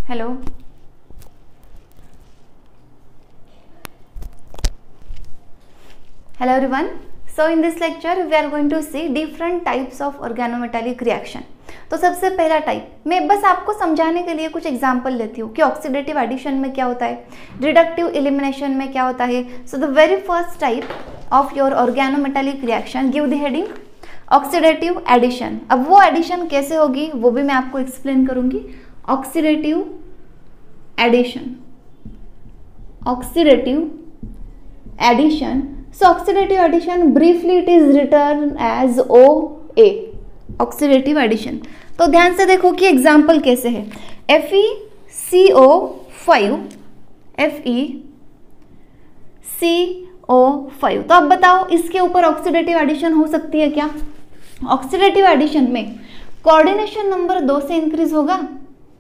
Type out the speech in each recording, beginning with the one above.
Hello. Hello everyone. So in this lecture we are going to see different types of organometallic reaction. तो सबसे पहला type मैं बस आपको समझाने के लिए कुछ एग्जांपल लेती हूँ कि ऑक्सीडेटिव एडिशन में क्या होता है, रिडक्टिव एलिमिनेशन में क्या होता है. So the very first type of your organometallic reaction give the heading oxidative addition. अब वो एडिशन कैसे होगी वो भी मैं आपको एक्सप्लेन करूंगी. Oxidative addition, oxidative addition. So oxidative addition briefly it is written as OA, oxidative addition. तो ध्यान से देखो कि एग्जाम्पल कैसे है. FeCO5, FeCO5. तो अब बताओ इसके ऊपर ऑक्सीडेटिव एडिशन हो सकती है क्या? ऑक्सीडेटिव एडिशन में कोऑर्डिनेशन नंबर 2 से इंक्रीज होगा,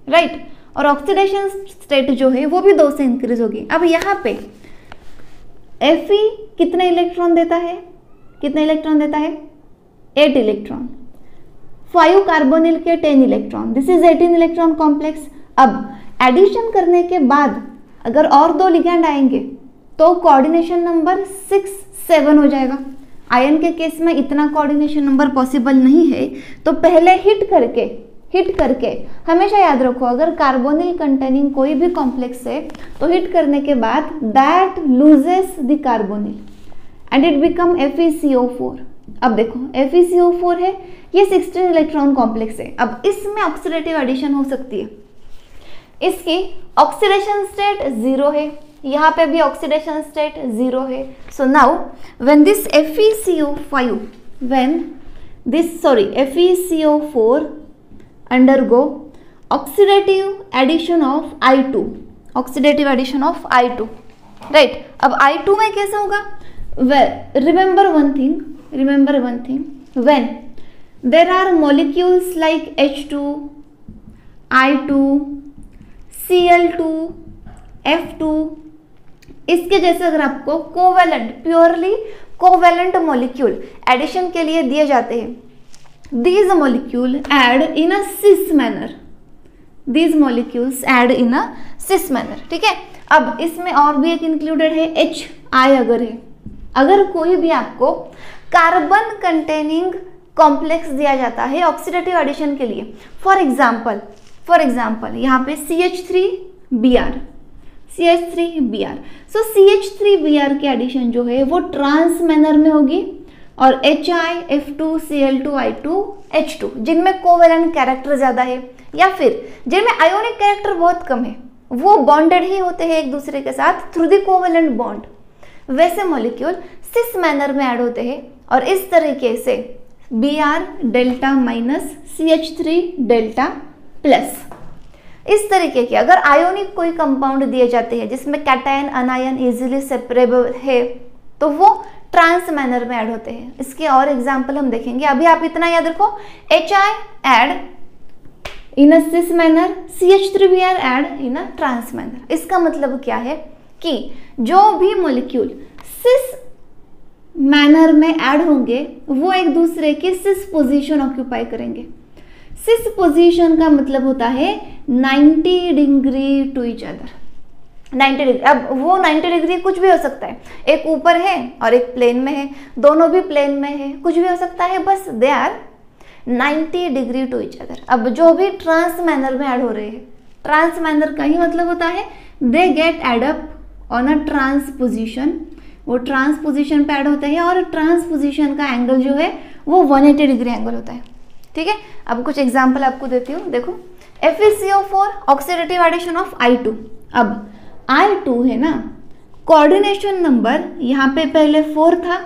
राइट, और ऑक्सीडेशन स्टेट जो है वो भी 2 से इंक्रीज होगी. अब यहाँ पे Fe कितने इलेक्ट्रॉन देता है? कितने इलेक्ट्रॉन देता है? 8 इलेक्ट्रॉन. 5 कार्बोनिल के 10 electron. This is 18 electron complex. अब एडिशन करने के बाद अगर और 2 लिगैंड आएंगे तो कोऑर्डिनेशन नंबर 6, 7 हो जाएगा. आयन के केस में इतना कोऑर्डिनेशन नंबर पॉसिबल नहीं है, तो पहले हिट करके हमेशा याद रखो, अगर कार्बोनिल कंटेनिंग कोई भी कॉम्प्लेक्स है तो हिट करने के बाद that loses the carbonyl and it become FeCO4. अब देखो FeCO4 है, ये 16 इलेक्ट्रॉन कॉम्प्लेक्स है. अब इसमें ऑक्सीडेटिव एडिशन हो सकती है. इसकी ऑक्सीडेशन स्टेट 0 है, यहाँ पे भी ऑक्सीडेशन स्टेट 0 है. So now when this FeCO4 undergo oxidative addition of I2, oxidative addition of I2, right. अब I2 में कैसे होगा? Well, remember one thing, when there are molecules like H2, I2, Cl2, F2, इसके जैसे अगर आपको covalent, purely covalent molecule addition के लिए दिए जाते हैं, these molecules add in a cis manner. These molecules add in a cis manner. ठीक है. अब इसमें और भी एक इंक्लूडेड है HI. अगर कोई भी आपको कार्बन कंटेनिंग कॉम्प्लेक्स दिया जाता है ऑक्सीडेटिव एडिशन के लिए, फॉर एग्जाम्पल यहाँ पे CH3Br. सो CH3Br की एडिशन जो है वो ट्रांस मैनर में होगी और HI, F2, Cl2, I2, H2 जिनमें कोवेलेंट कैरेक्टर ज्यादा है या फिर जिनमें आयोनिक कैरेक्टर बहुत कम है, वो बॉन्डेड ही होते हैं एक दूसरे के साथ थ्रू द कोवेलेंट बॉन्ड, वैसे मॉलिक्यूल सिस मैनर में ऐड होते हैं. और इस तरीके से Br delta minus CH3 delta plus, इस तरीके के अगर आयोनिक कोई कंपाउंड दिए जाते हैं जिसमें कैटायन अनायन इजीली सेपरेबल है तो वो ट्रांस मैनर में ऐड होते हैं. इसके और एग्जाम्पल हम देखेंगे. अभी आप इतना याद रखो, HI add in a cis manner, CH3Br add in a trans manner. इसका मतलब क्या है कि जो भी मॉलिक्यूल सिस मैनर में ऐड होंगे वो एक दूसरे की सिस पोजीशन ऑक्यूपाई करेंगे. सिस पोजीशन का मतलब होता है 90 degree to each other. 90 degree. अब वो 90 डिग्री कुछ भी हो सकता है, एक ऊपर है और एक प्लेन में है, दोनों भी प्लेन में है, कुछ भी हो सकता है, बस they are 90 degree to each other. अब जो भी ट्रांस मैनर में ऐड हो रहे हैं, ट्रांस मैनर का ही मतलब होता है they get add up on a trans position. वो ट्रांस पोजिशन पे ऐड होते हैं और ट्रांस पोजिशन का एंगल जो है वो 180 डिग्री एंगल होता है. ठीक है. अब कुछ एग्जाम्पल आपको देती हूँ. देखो FeCO4 oxidative addition of I2. अब I2 है ना, कोऑर्डिनेशन नंबर यहाँ पे पहले 4 था.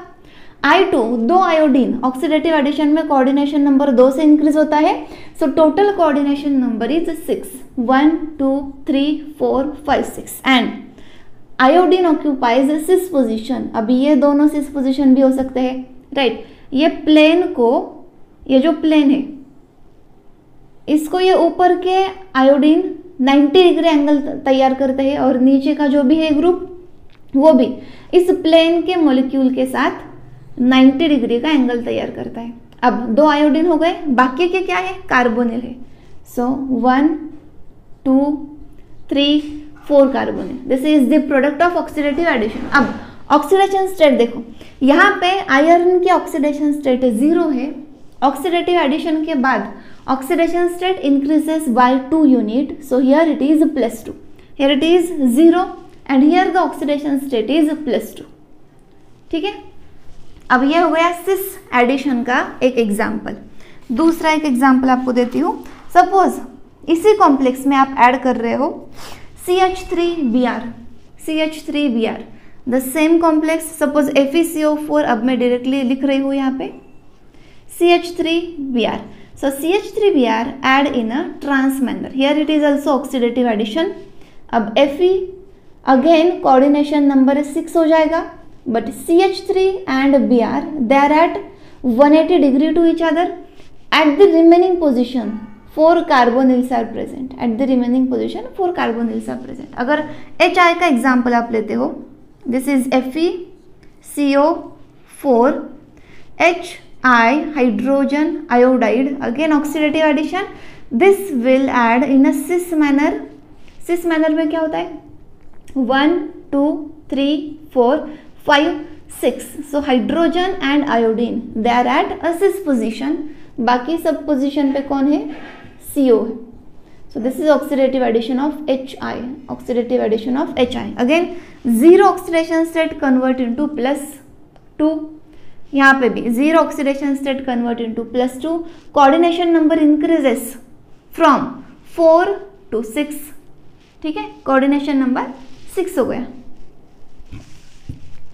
I2 2 आयोडीन, ऑक्सीडेटिव एडिशन में कोऑर्डिनेशन नंबर 2 से इंक्रीज होता है. So total coordination number is 6, 1 2 3 4 5 6 and iodine occupies cis position. अभी ये दोनों सिस पोजिशन भी हो सकते हैं, राइट. ये प्लेन को, ये जो प्लेन है इसको ये ऊपर के आयोडीन 90 डिग्री एंगल तैयार करते हैं और नीचे का जो भी है ग्रुप वो भी इस प्लेन के मॉलिक्यूल के साथ 90 डिग्री का एंगल तैयार करता है. अब 2 आयोडीन हो गए, बाकी के क्या है? कार्बोनिल है. सो 1 2 3 4 कार्बन है। This is the product of oxidative addition. अब ऑक्सीडेशन स्टेट देखो, यहाँ पे आयरन की ऑक्सीडेशन स्टेट 0 है। ऑक्सीडेटिव एडिशन के बाद oxidation state increases by 2 unit, so here it is +2, here it is 0 and here the oxidation state is +2। ठीक है, अब ये हो गया सिस एडिशन का एक एग्जाम्पल। दूसरा एक एग्जाम्पल आपको देती हूँ। सपोज इसी कॉम्प्लेक्स में आप ऐड कर रहे हो CH3Br, CH3Br, the same complex, suppose FeCO4, अब मैं डायरेक्टली लिख रही हूँ यहाँ पे CH3Br, so CH3Br add in a trans manner, here it is also oxidative addition। अब Fe again coordination number 6 हो जाएगा, but CH3 and Br they are at 180 degree to each other, at the remaining position 4 carbonyls are present, at the remaining position 4 carbonyls are present। अगर HI का example आप लेते हो, this is FeCO4 HI hydrogen iodide, again oxidative addition, this will add in a cis manner। cis manner में क्या होता है 1 2 3 4 5 6, so hydrogen and iodine they are at a cis position, बाकी सब पोजिशन पे कौन है CO है। so this is oxidative addition of HI, oxidative addition of HI, again 0 oxidation state convert into +2, यहाँ पे भी 0 oxidation state convert into +2, coordination number increases from 4 to 6। ठीक है, कोऑर्डिनेशन नंबर 6 हो गया।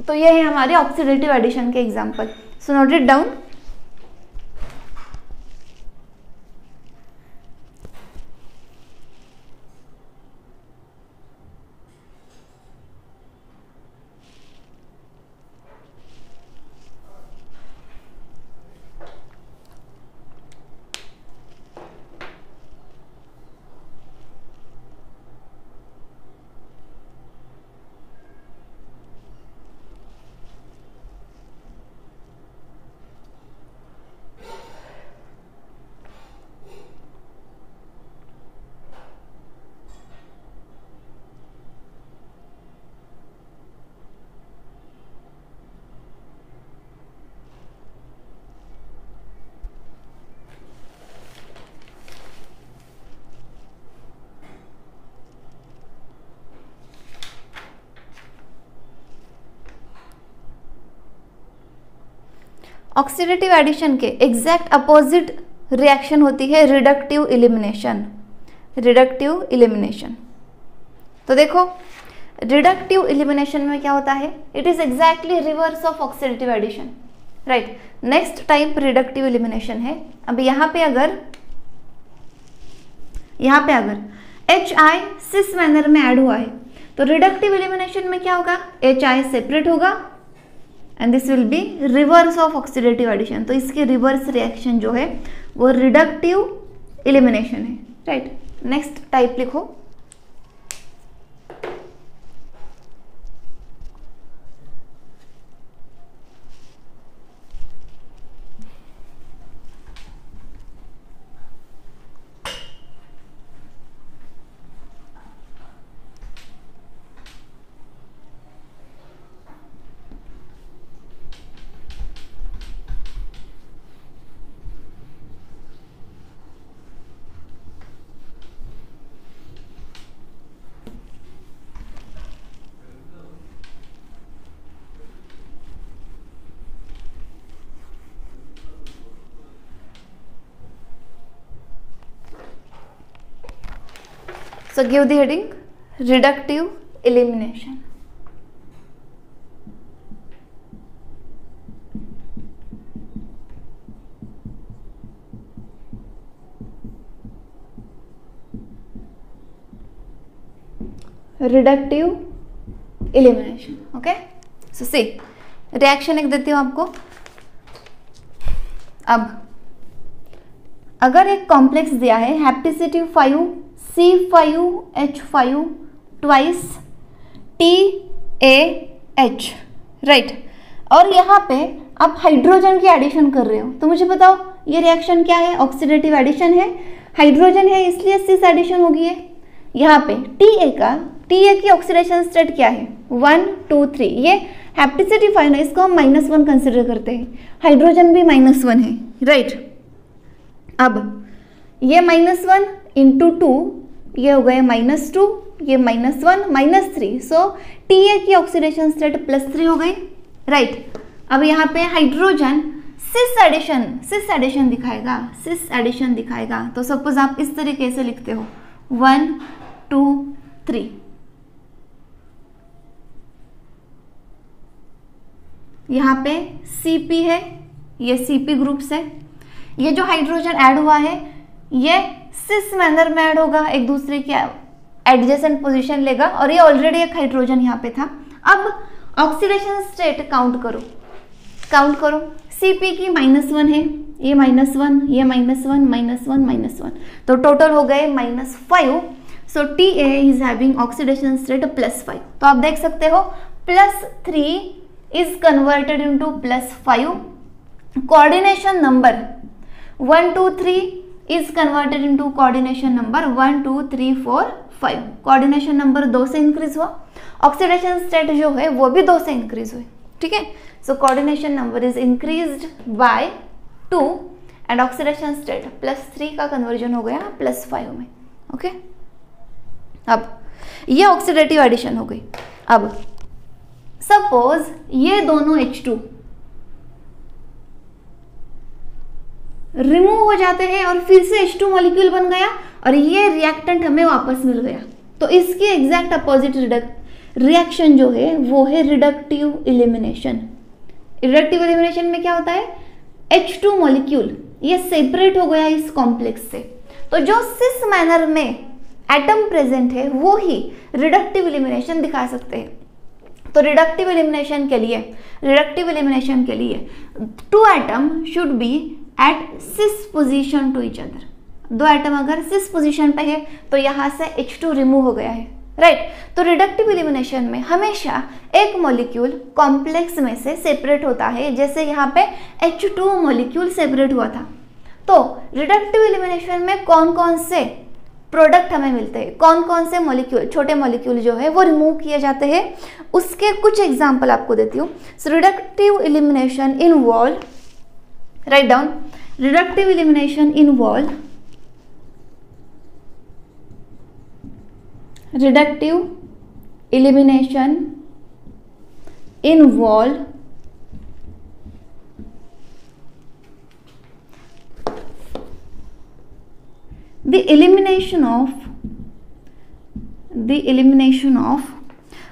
तो ये है हमारे ऑक्सीडेटिव एडिशन के example, so note it down. Oxidative addition के एग्जैक्ट अपोजिट रिएक्शन होती है रिडक्टिव इलिमिनेशन। रिडक्टिव इलिमिनेशन, तो देखो रिडक्टिव इलिमिनेशन में क्या होता है, it is exactly reverse of oxidative addition, right. Next type reductive elimination है। अब यहाँ पे अगर HI सिस मैनर में ऐड हुआ है तो रिडक्टिव इलिमिनेशन में क्या होगा, HI सेपरेट होगा and this will be reverse of oxidative addition. तो इसकी रिवर्स रिएक्शन जो है वो रिडक्टिव इलिमिनेशन है, राइट। नेक्स्ट टाइप लिखो, so give the heading reductive elimination। Reductive elimination, okay. So C reaction एक देती हूँ आपको। अब अगर एक कॉम्प्लेक्स दिया है हैप्टिसिटी 5 C5H5 ट्वाइस TAH, राइट। और यहाँ पे आप हाइड्रोजन की एडिशन कर रहे हो, तो मुझे बताओ ये रिएक्शन क्या है, ऑक्सीडेटिव एडिशन है। हाइड्रोजन है इसलिए सिस एडिशन होगी है, यहाँ पे TA की ऑक्सीडेशन स्टेट क्या है 1 2 3, ये हैप्टिसिटी 5 है, इसको हम -1 कंसिडर करते हैं, हाइड्रोजन भी -1 है, राइट। अब ये -1 इंटू 2, ये हो गए -2, ये -1 -3, सो TA की ऑक्सीडेशन स्टेट +3 हो गई, राइट। अब यहाँ पे हाइड्रोजन सिस एडिशन दिखाएगा, तो सपोज आप इस तरीके से लिखते हो 1 2 3, यहाँ पे Cp है, ये Cp ग्रुप्स है, ये जो हाइड्रोजन ऐड हुआ है ये सिस मैनर में ऐड होगा, एक दूसरे की एडजेसेंट पोजीशन लेगा, और ये ऑलरेडी एक हाइड्रोजन यहाँ पे था। अब ऑक्सीडेशन स्टेट काउंट करो, Cp की -1 है, ये -1, ये -1, -1, -1, तो टोटल हो गए -5, सो TA is having oxidation state +5। तो आप देख सकते हो +3 is converted into +5, coordination number 1 2 3 is converted into coordination number 1 2 3 4 5, coordination number 2 से इंक्रीज हुआ, ऑक्सीडेशन स्टेट जो है वो भी 2 से इंक्रीज हुई, ठीक है। So coordination number is increased by 2 and oxidation state +3 का कन्वर्जन हो गया +5 में, ओके। अब ये ऑक्सीडेटिव एडिशन हो गई। अब सपोज ये दोनों H2 रिमूव हो जाते हैं और फिर से H2 मॉलिक्यूल बन गया और ये रिएक्टेंट हमें वापस मिल गया, तो इसकी एग्जैक्ट अपोजिट रिएक्शन जो है वो है रिडक्टिव एलिमिनेशन। रिडक्टिव एलिमिनेशन में क्या होता है, H2 मॉलिक्यूल ये सेपरेट हो गया इस कॉम्प्लेक्स से, तो जो सिस मैनर में एटम प्रेजेंट है वो ही रिडक्टिव एलिमिनेशन दिखा सकते हैं। तो रिडक्टिव एलिमिनेशन के लिए 2 atom should be at cis position to each other. 2 atom अगर सिस पोजीशन पे है तो यहाँ से H2 रिमूव हो गया है, राइट। तो रिडक्टिव एलिमिनेशन में हमेशा एक मॉलिक्यूल कॉम्प्लेक्स में से सेपरेट होता है, जैसे यहाँ पे H2 मॉलिक्यूल सेपरेट हुआ था। तो रिडक्टिव एलिमिनेशन में कौन कौन से प्रोडक्ट हमें मिलते हैं, कौन कौन से मॉलिक्यूल, छोटे मॉलिक्यूल जो है वो रिमूव किए जाते हैं, उसके कुछ एग्जाम्पल आपको देती हूँ। So reductive elimination involve, write down, reductive elimination involve the elimination of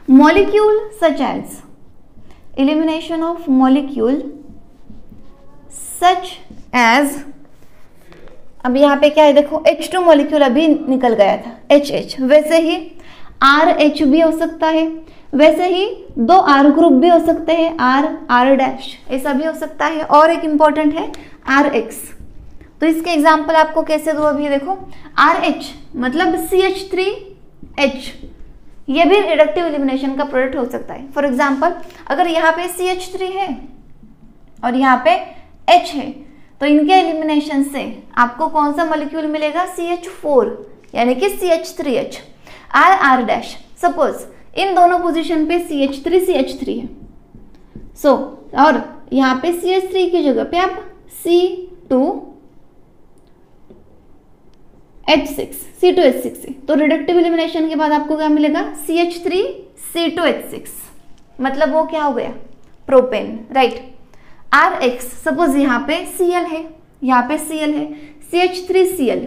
molecule such as अब यहाँ पे क्या है देखो, H2 मॉलिक्यूल अभी निकल गया था HH, वैसे ही RH भी हो सकता है, वैसे ही 2 R ग्रुप भी हो सकते हैं, R ऐसा भी हो सकता है, और एक इंपॉर्टेंट है RH। तो इसके एग्जाम्पल आपको कैसे दो, अभी देखो RH मतलब CH3H, ये भी रिडक्टिव एलिमिनेशन का प्रोडक्ट हो सकता है। फॉर एग्जाम्पल अगर यहाँ पे CH3 है और यहाँ पे H है, तो इनके एलिमिनेशन से आपको कौन सा मॉलिक्यूल मिलेगा, CH4 यानी कि CH3H। R सपोज इन दोनों पोजीशन पे CH3 है, सो और यहाँ पे CH3 की जगह पे आप C2H6 है, तो रिडक्टिव एलिमिनेशन के बाद आपको क्या मिलेगा, CH3C2H6, मतलब वो क्या हो गया, प्रोपेन, राइट। RH सपोज यहाँ पे Cl है, यहाँ पे Cl है, CH3Cl,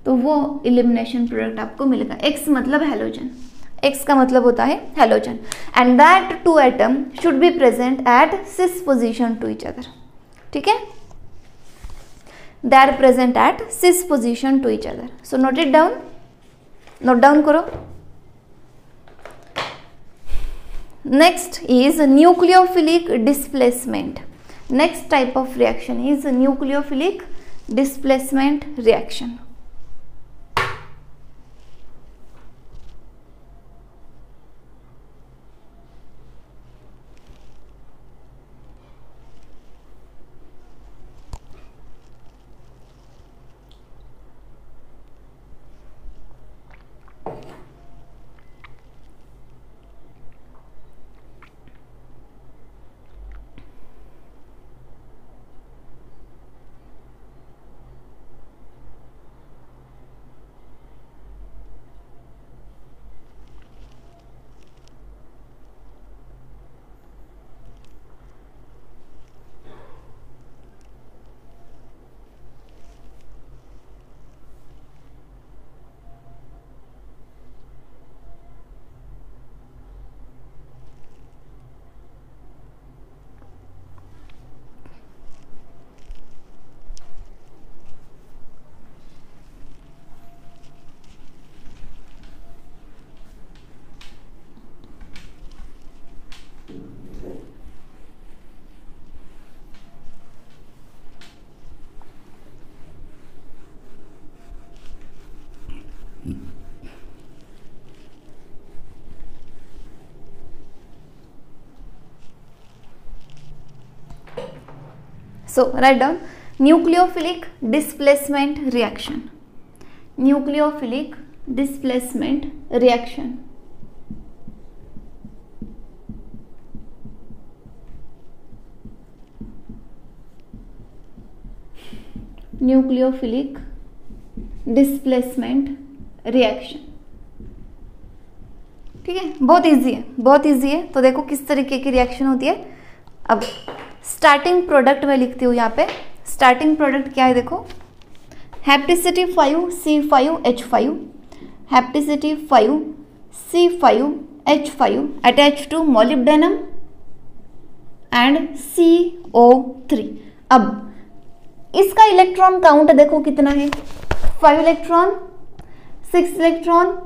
तो वो एलिमिनेशन प्रोडक्ट आपको मिलेगा। X मतलब हेलोजन, X का मतलब होता है halogen, and that 2 atom should be present at cis position to each other, ठीक है, they are present at cis position to each other. So note it down, note down करो। Next is nucleophilic displacement. Next type of reaction is nucleophilic displacement reaction. So write down nucleophilic displacement reaction, nucleophilic displacement reaction. Nucleophilic displacement reaction, ठीक है, बहुत easy है, बहुत easy है। तो देखो किस तरीके की रिएक्शन होती है। अब स्टार्टिंग प्रोडक्ट में लिखती हूँ यहाँ पे, स्टार्टिंग प्रोडक्ट क्या है देखो, hapticity 5C5H5, hapticity 5C5H5 attach to molybdenum and CO3। अब इसका इलेक्ट्रॉन काउंट देखो कितना है, 5 electron, 6 electron,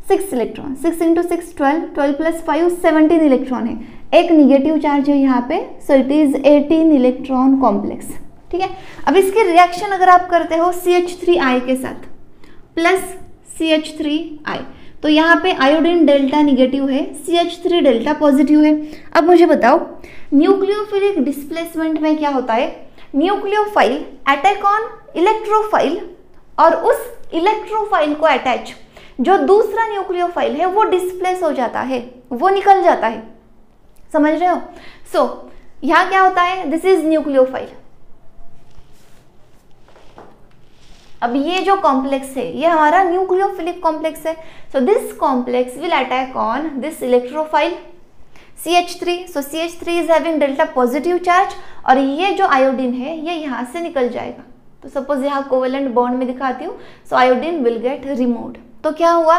6 electron, 6 into 6 12, 12 plus 5 17 electron है। एक निगेटिव चार्ज है यहाँ पे, so it is 18 electron complex, ठीक है। अब इसकी रिएक्शन अगर आप करते हो CH3I के साथ प्लस CH3I, तो यहाँ पे आयोडीन डेल्टा निगेटिव है, CH3 डेल्टा पॉजिटिव है। अब मुझे बताओ न्यूक्लियोफिलिक डिस्प्लेसमेंट में क्या होता है, न्यूक्लियोफाइल अटैक ऑन इलेक्ट्रोफाइल और उस इलेक्ट्रोफाइल को अटैच जो दूसरा न्यूक्लियोफाइल है वो डिस्प्लेस हो जाता है, वो निकल जाता है, समझ रहे हो। सो यहां क्या होता है, दिस इज न्यूक्लियोफाइल। अब ये जो कॉम्प्लेक्स है ये हमारा न्यूक्लियोफिलिक कॉम्प्लेक्स है। So this complex will attack on this electrophile CH3, so CH3 is having delta positive charge और ये जो आयोडीन है ये यहाँ से निकल जाएगा। तो सपोज यहाँ कोवेलेंट बॉन्ड में दिखाती हूँ, सो आयोडीन विल गेट रिमूव्ड। तो क्या हुआ,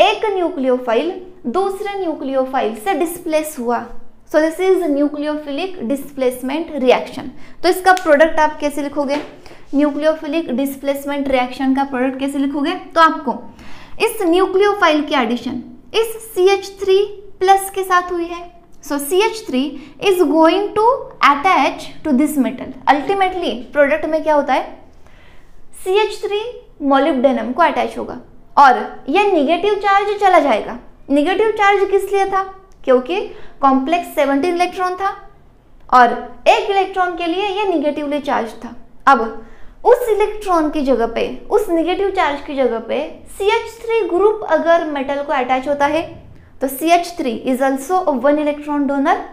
एक न्यूक्लियोफाइल दूसरे न्यूक्लियोफाइल से डिस्प्लेस हुआ। सो this is nucleophilic displacement reaction. तो इसका प्रोडक्ट आप कैसे लिखोगे, न्यूक्लियोफिलिक डिस्प्लेसमेंट रिएक्शन का प्रोडक्ट कैसे लिखोगे, तो आपको इस न्यूक्लियोफाइल की एडिशन इस CH3 प्लस के साथ हुई है। So CH3 is going to attach to this metal. Ultimately product में क्या होता है, CH3 मोलिब्डेनम को अटैच होगा और ये निगेटिव चार्ज चला जाएगा। निगेटिव चार्ज किस लिए था, क्योंकि कॉम्प्लेक्स 17 इलेक्ट्रॉन था और एक इलेक्ट्रॉन के लिए ये निगेटिवली चार्ज था। अब उस इलेक्ट्रॉन की जगह पे, उस निगेटिव चार्ज की जगह पे CH3 ग्रुप अगर मेटल को अटैच होता है तो CH3 is also 1 electron donor,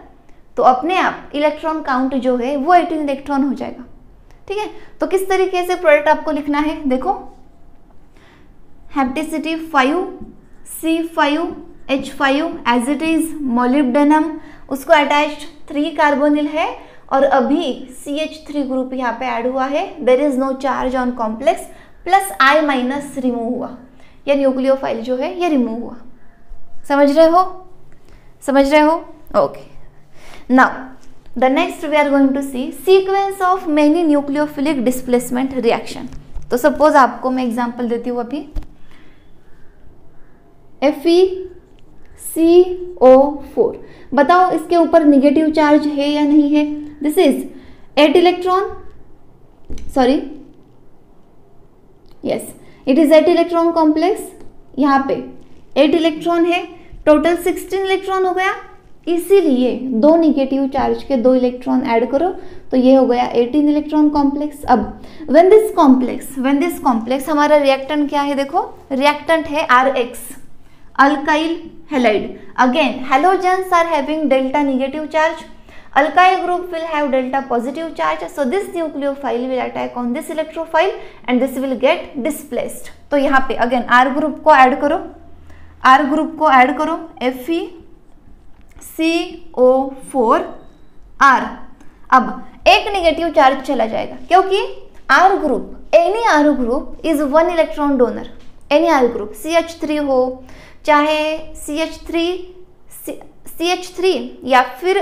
तो अपने आप इलेक्ट्रॉन काउंट जो है वो 18 इलेक्ट्रॉन हो जाएगा, ठीक है। तो किस तरीके से प्रोडक्ट आपको लिखना है, देखो hapticity 5C5H5 as it is molybdenum, उसको अटैच्ड 3 कार्बोनिल है और अभी CH3 ग्रुप यहाँ पे ऐड हुआ है, there is no charge on complex, plus I minus remove हुआ, या न्यूक्लियोफाइल जो है ये रिमूव हुआ। समझ रहे हो, समझ रहे हो, okay. Now the next we are going to see sequence of many nucleophilic displacement reaction. तो सपोज आपको मैं एग्जांपल देती हूँ अभी, FeCO4, बताओ इसके ऊपर निगेटिव चार्ज है या नहीं है। This is 8 electron, sorry yes it is 8 electron complex, यहाँ पे 8 इलेक्ट्रॉन है, टोटल 16 इलेक्ट्रॉन हो गया, इसीलिए 2 निगेटिव चार्ज के 2 इलेक्ट्रॉन ऐड करो तो ये हो गया 18 इलेक्ट्रॉन कॉम्प्लेक्स। अब व्हेन दिस कॉम्प्लेक्स हमारा रिएक्टेंट क्या है, देखो रिएक्टेंट है RH, alkyl halide. Again halogens are having delta negative charge, alkyl group will have delta positive charge, so this nucleophile will attack on this electrophile and this will get displaced। तो यहाँ पे again R group को add करो, R group को add करो, FeCO4R। अब एक negative charge चला जाएगा क्योंकि R group, any R group is 1 electron donor, any R group CH3 हो, चाहे CH3 या फिर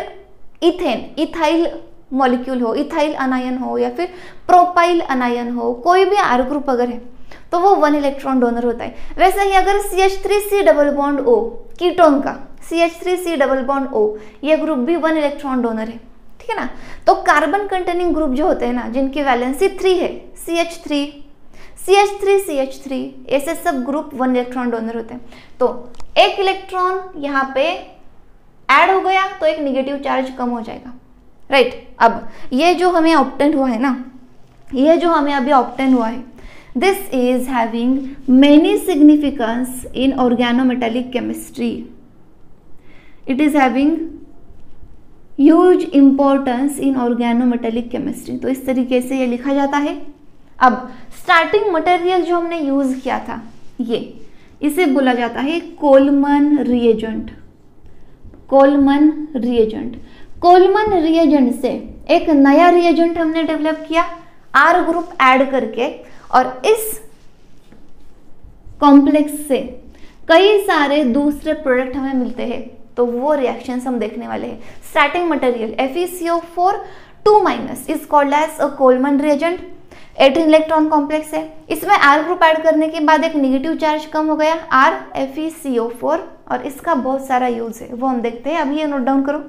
इथाइल मॉलिक्यूल हो, इथाइल अनायन हो या फिर प्रोपाइल अनायन हो, कोई भी R ग्रुप अगर है तो वो 1 इलेक्ट्रॉन डोनर होता है। वैसे ही अगर CH3C double bond O ketone का CH3C डबल बॉन्ड O ये ग्रुप भी 1 इलेक्ट्रॉन डोनर है, ठीक है ना। तो कार्बन कंटेनिंग ग्रुप जो होते हैं ना, जिनकी वैलेंसी 3 है, CH3 ऐसे सब ग्रुप 1 इलेक्ट्रॉन डोनर होते हैं। तो एक इलेक्ट्रॉन यहाँ पे ऐड हो गया तो एक निगेटिव चार्ज कम हो जाएगा, राइट। अब ये जो हमें ऑब्टेन हुआ है ना, ये जो हमें अभी ऑब्टेन हुआ है, this is having many significance in organometallic chemistry, it is having huge importance in organometallic chemistry. तो इस तरीके से ये लिखा जाता है। अब स्टार्टिंग मटेरियल जो हमने यूज किया था, ये इसे बोला जाता है Collman reagent. Collman reagent, Collman reagent से एक नया रिएजेंट हमने डेवलप किया आर ग्रुप ऐड करके, और इस कॉम्प्लेक्स से कई सारे दूसरे प्रोडक्ट हमें मिलते हैं। तो वो रिएक्शंस हम देखने वाले हैं। Starting material FeCO4 2- is called as a Collman reagent. 18 electron complex है, इसमें R ग्रुप ऐड करने के बाद एक नेगेटिव चार्ज कम हो गया RFeCO4, और इसका बहुत सारा यूज है, वो हम देखते हैं। अभी ये नोट डाउन करो।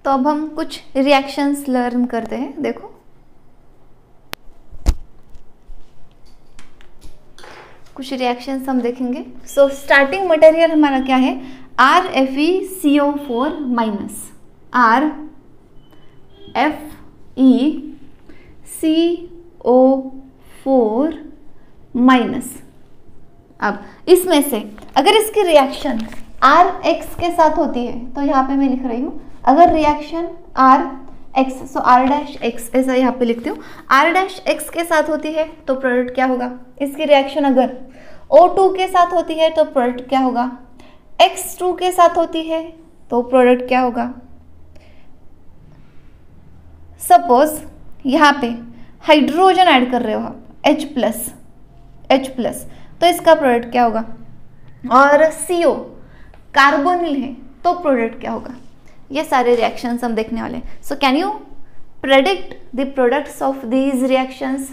तो अब हम कुछ रिएक्शंस लर्न करते हैं। देखो, कुछ रिएक्शंस हम देखेंगे। सो स्टार्टिंग मटेरियल हमारा क्या है, RFeCO4 माइनस RFeCO4 माइनस। अब इसमें से अगर इसकी रिएक्शन RX के साथ होती है, तो यहाँ पे मैं लिख रही हूँ, अगर रिएक्शन RX, सो R'(X) ऐसा यहाँ पे लिखती हूँ, R'(X) के साथ होती है तो प्रोडक्ट क्या होगा। इसकी रिएक्शन अगर O2 के साथ होती है तो प्रोडक्ट क्या होगा, X2 के साथ होती है तो प्रोडक्ट क्या होगा। सपोज यहाँ पे हाइड्रोजन ऐड कर रहे हो आप, H+, तो इसका प्रोडक्ट क्या होगा। और CO कार्बोनिल है तो प्रोडक्ट क्या होगा। ये सारे रिएक्शंस हम देखने वाले हैं। So can you predict the products of these reactions.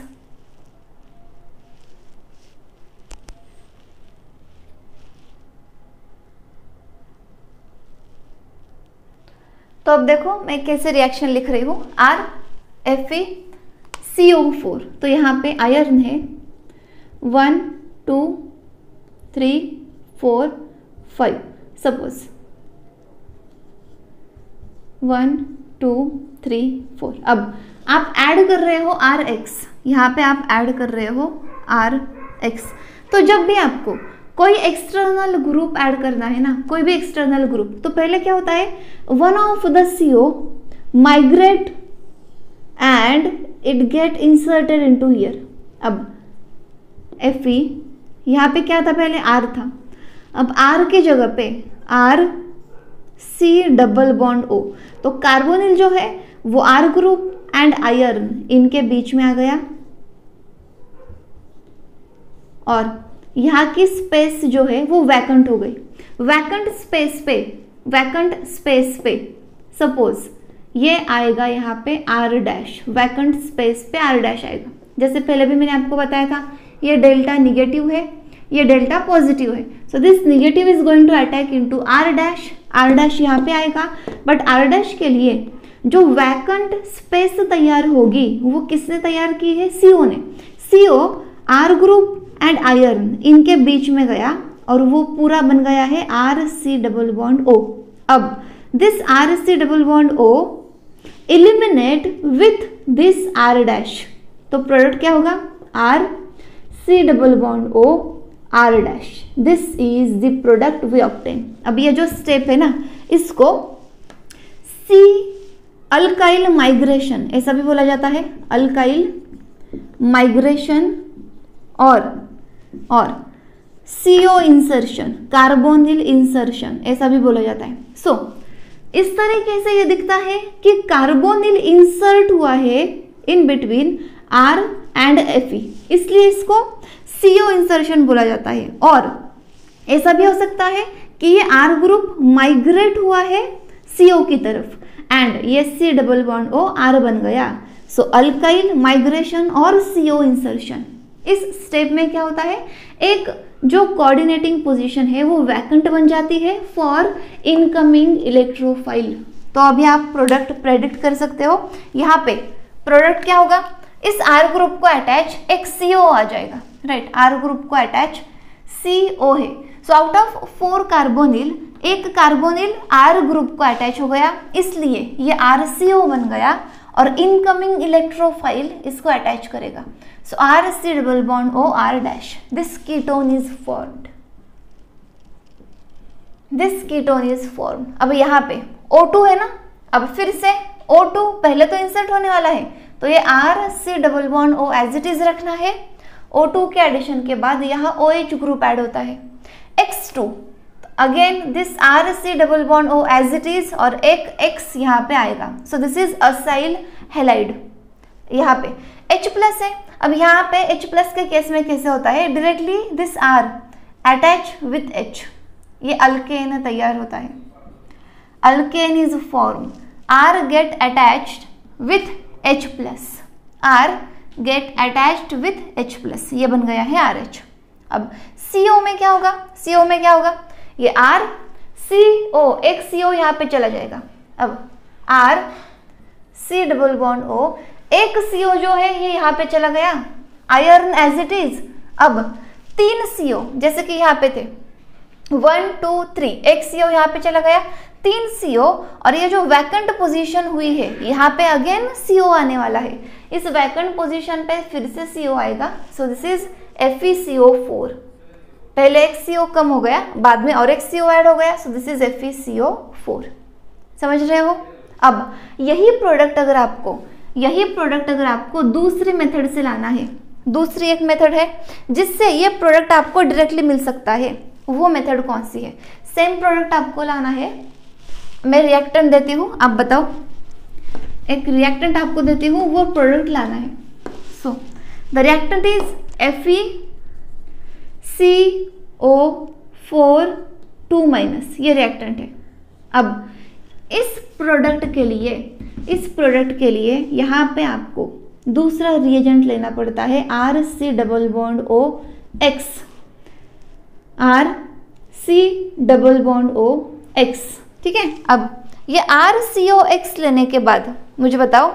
तो अब देखो मैं कैसे रिएक्शन लिख रही हूँ, RFeCO4, तो यहाँ पे आयरन है 1 2 3 4 5, सपोज 1 2 3 4। अब आप ऐड कर रहे हो RX, यहाँ पे आप ऐड कर रहे हो RX। तो जब भी आपको कोई एक्सटर्नल ग्रुप ऐड करना है ना, कोई भी एक्सटर्नल ग्रुप, तो पहले क्या होता है, one of the CO migrate and it get inserted into here. अब Fe यहाँ पे क्या था, पहले R था, अब R की जगह पे RC≡O, तो कार्बोनिल जो है वो R ग्रुप एंड आयरन इनके बीच में आ गया, और यहाँ की स्पेस जो है वो वैकेंट हो गई। वैकेंट स्पेस पे सपोज ये आएगा यहाँ पे R', वैकेंट स्पेस पे R' आएगा। जैसे पहले भी मैंने आपको बताया था, ये डेल्टा निगेटिव है, ये डेल्टा पॉजिटिव है, so this negative is going to attack into R' यहाँ पे आएगा। बट R' के लिए जो वैकेंट स्पेस तैयार होगी वो किसने तैयार की है, CO ने। CO R group and iron इनके बीच में गया और वो पूरा बन गया है RC≡O। अब this RC≡O eliminate with this R', तो प्रोडक्ट क्या होगा, RC≡O R'। This is the product we obtain. अब ये जो स्टेप है ना, इसको C अल्काइल माइग्रेशन ऐसा भी बोला जाता है, अल्काइल माइग्रेशन और CO इंसर्शन, कार्बोनिल इंसर्शन ऐसा भी बोला जाता है। सो इस तरीके से ये दिखता है कि कार्बोनिल इंसर्ट हुआ है in between R and Fe, इसलिए इसको CO इंसर्शन बोला जाता है। और ऐसा भी हो सकता है कि ये R ग्रुप माइग्रेट हुआ है CO की तरफ एंड ये C double bond O R बन गया। सो अल्काइल माइग्रेशन और CO इंसर्शन, इस स्टेप में क्या होता है, एक जो कोऑर्डिनेटिंग पोजीशन है वो वैकेंट बन जाती है फॉर इनकमिंग इलेक्ट्रोफाइल। तो अभी आप प्रोडक्ट प्रेडिक्ट कर सकते हो। यहाँ पे प्रोडक्ट क्या होगा, इस R ग्रुप को अटैच एक CO आ जाएगा, राइट। R ग्रुप को अटैच CO है। सो आउट ऑफ 4 कार्बोनिल एक कार्बोनिल R ग्रुप को अटैच हो गया, इसलिए ये RCO बन गया और इनकमिंग इलेक्ट्रोफाइल इसको अटैच करेगा। सो RC double bond O R dash, this ketone is formed, this ketone is formed. अब यहाँ पे O2 है ना, अब फिर से O2 पहले तो इंसर्ट होने वाला है, तो ये RC double bond O as it is रखना है। O2 के एडिशन के बाद यहाँ OH ग्रुप ऐड होता है। X2 again this RC double bond O as it is और एक X यहाँ पे आएगा। So this is acyl halide. यहाँ पे H प्लस है। अब यहाँ पे H प्लस के केस में कैसे होता है, directly this R attach with H, ये अल्केन तैयार होता है। Alkane is form, R get attached with H plus, R get attached with H plus, ये बन गया है RH। अब CO में क्या होगा, CO में क्या होगा, ये R CO, एक CO यहाँ पे चला जाएगा। अब R C double bond O, एक CO जो है ये यहाँ पे चला गया, आयरन एज इट इज। अब 3 CO जैसे कि यहाँ पे थे 1 2 3, एक CO यहाँ पे चला गया, 3 CO, और ये जो वैकेंट पोजीशन हुई है यहाँ पे अगेन CO आने वाला है। इस वैकेंट पोजीशन पे फिर से CO आएगा। So this is FeCO4। पहले एक CO कम हो गया, बाद में और एक CO ऐड हो गया। सो दिस इज FeCO4। समझ रहे हो। अब यही प्रोडक्ट अगर आपको दूसरी मेथड से लाना है, दूसरी एक मेथड है जिससे ये प्रोडक्ट आपको डायरेक्टली मिल सकता है, वो मेथड कौन सी है। सेम प्रोडक्ट आपको लाना है, मैं रिएक्टेंट देती हूँ, आप बताओ, एक रिएक्टेंट आपको देती हूँ, वो प्रोडक्ट लाना है। So the reactant is FeCO4 2-, ये रिएक्टेंट है। अब इस प्रोडक्ट के लिए यहाँ पे आपको दूसरा रिएजेंट लेना पड़ता है, RC double bond O X, RC double bond O X, ठीक है। अब ये RCOX लेने के बाद मुझे बताओ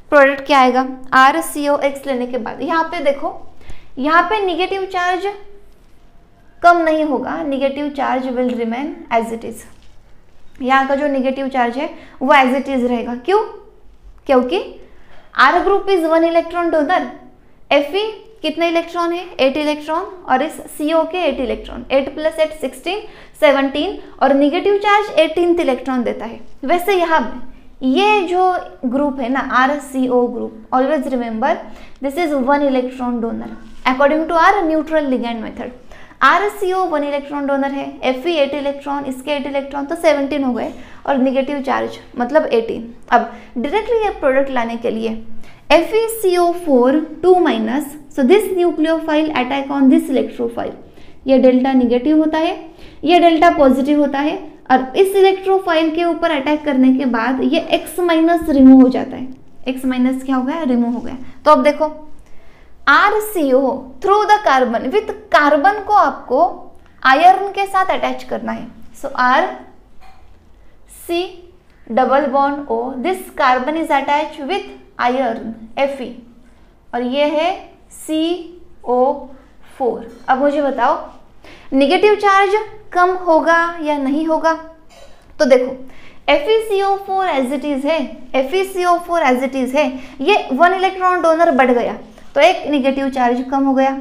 प्रोडक्ट क्या आएगा। RCOX लेने के बाद यहाँ पे देखो, यहाँ पे निगेटिव चार्ज कम नहीं होगा, negative charge will remain as it is. यहाँ का जो निगेटिव चार्ज है वो एज इट इज रहेगा। क्यों? क्योंकि R group is 1 electron donor, Fe कितने इलेक्ट्रॉन है, 8 इलेक्ट्रॉन, और इस CO के 8 इलेक्ट्रॉन, 8 + 8 16 17, और निगेटिव चार्ज 18th इलेक्ट्रॉन देता है। वैसे यहाँ ये जो ग्रुप है ना RCO group, always remember this is 1 electron donor according to our neutral ligand method. RCO 1 electron donor है, Fe 8 इलेक्ट्रॉन, इसके 8 इलेक्ट्रॉन, तो 17 हो गए, और निगेटिव चार्ज मतलब 18। अब डायरेक्टली ये प्रोडक्ट लाने के लिए FeCO4 2-, so this nucleophile attack on this electrophile, ये डेल्टा निगेटिव होता है, ये डेल्टा पॉजिटिव होता है, और इस इलेक्ट्रोफाइल के ऊपर अटैक करने के बाद ये X- रिमूव हो जाता है। X- क्या हो गया, रिमूव हो गया। तो अब देखो RCO through the carbon, with carbon को आपको आयरन के साथ अटैच करना है। सो RC double bond O, this carbon is attach with iron Fe, और ये है CO4। अब मुझे बताओ निगेटिव चार्ज कम होगा या नहीं होगा। तो देखो FeCO4 एज इट इज है, FeCO4 एज इट इज है, ये 1 इलेक्ट्रॉन डोनर बढ़ गया तो एक निगेटिव चार्ज कम हो गया।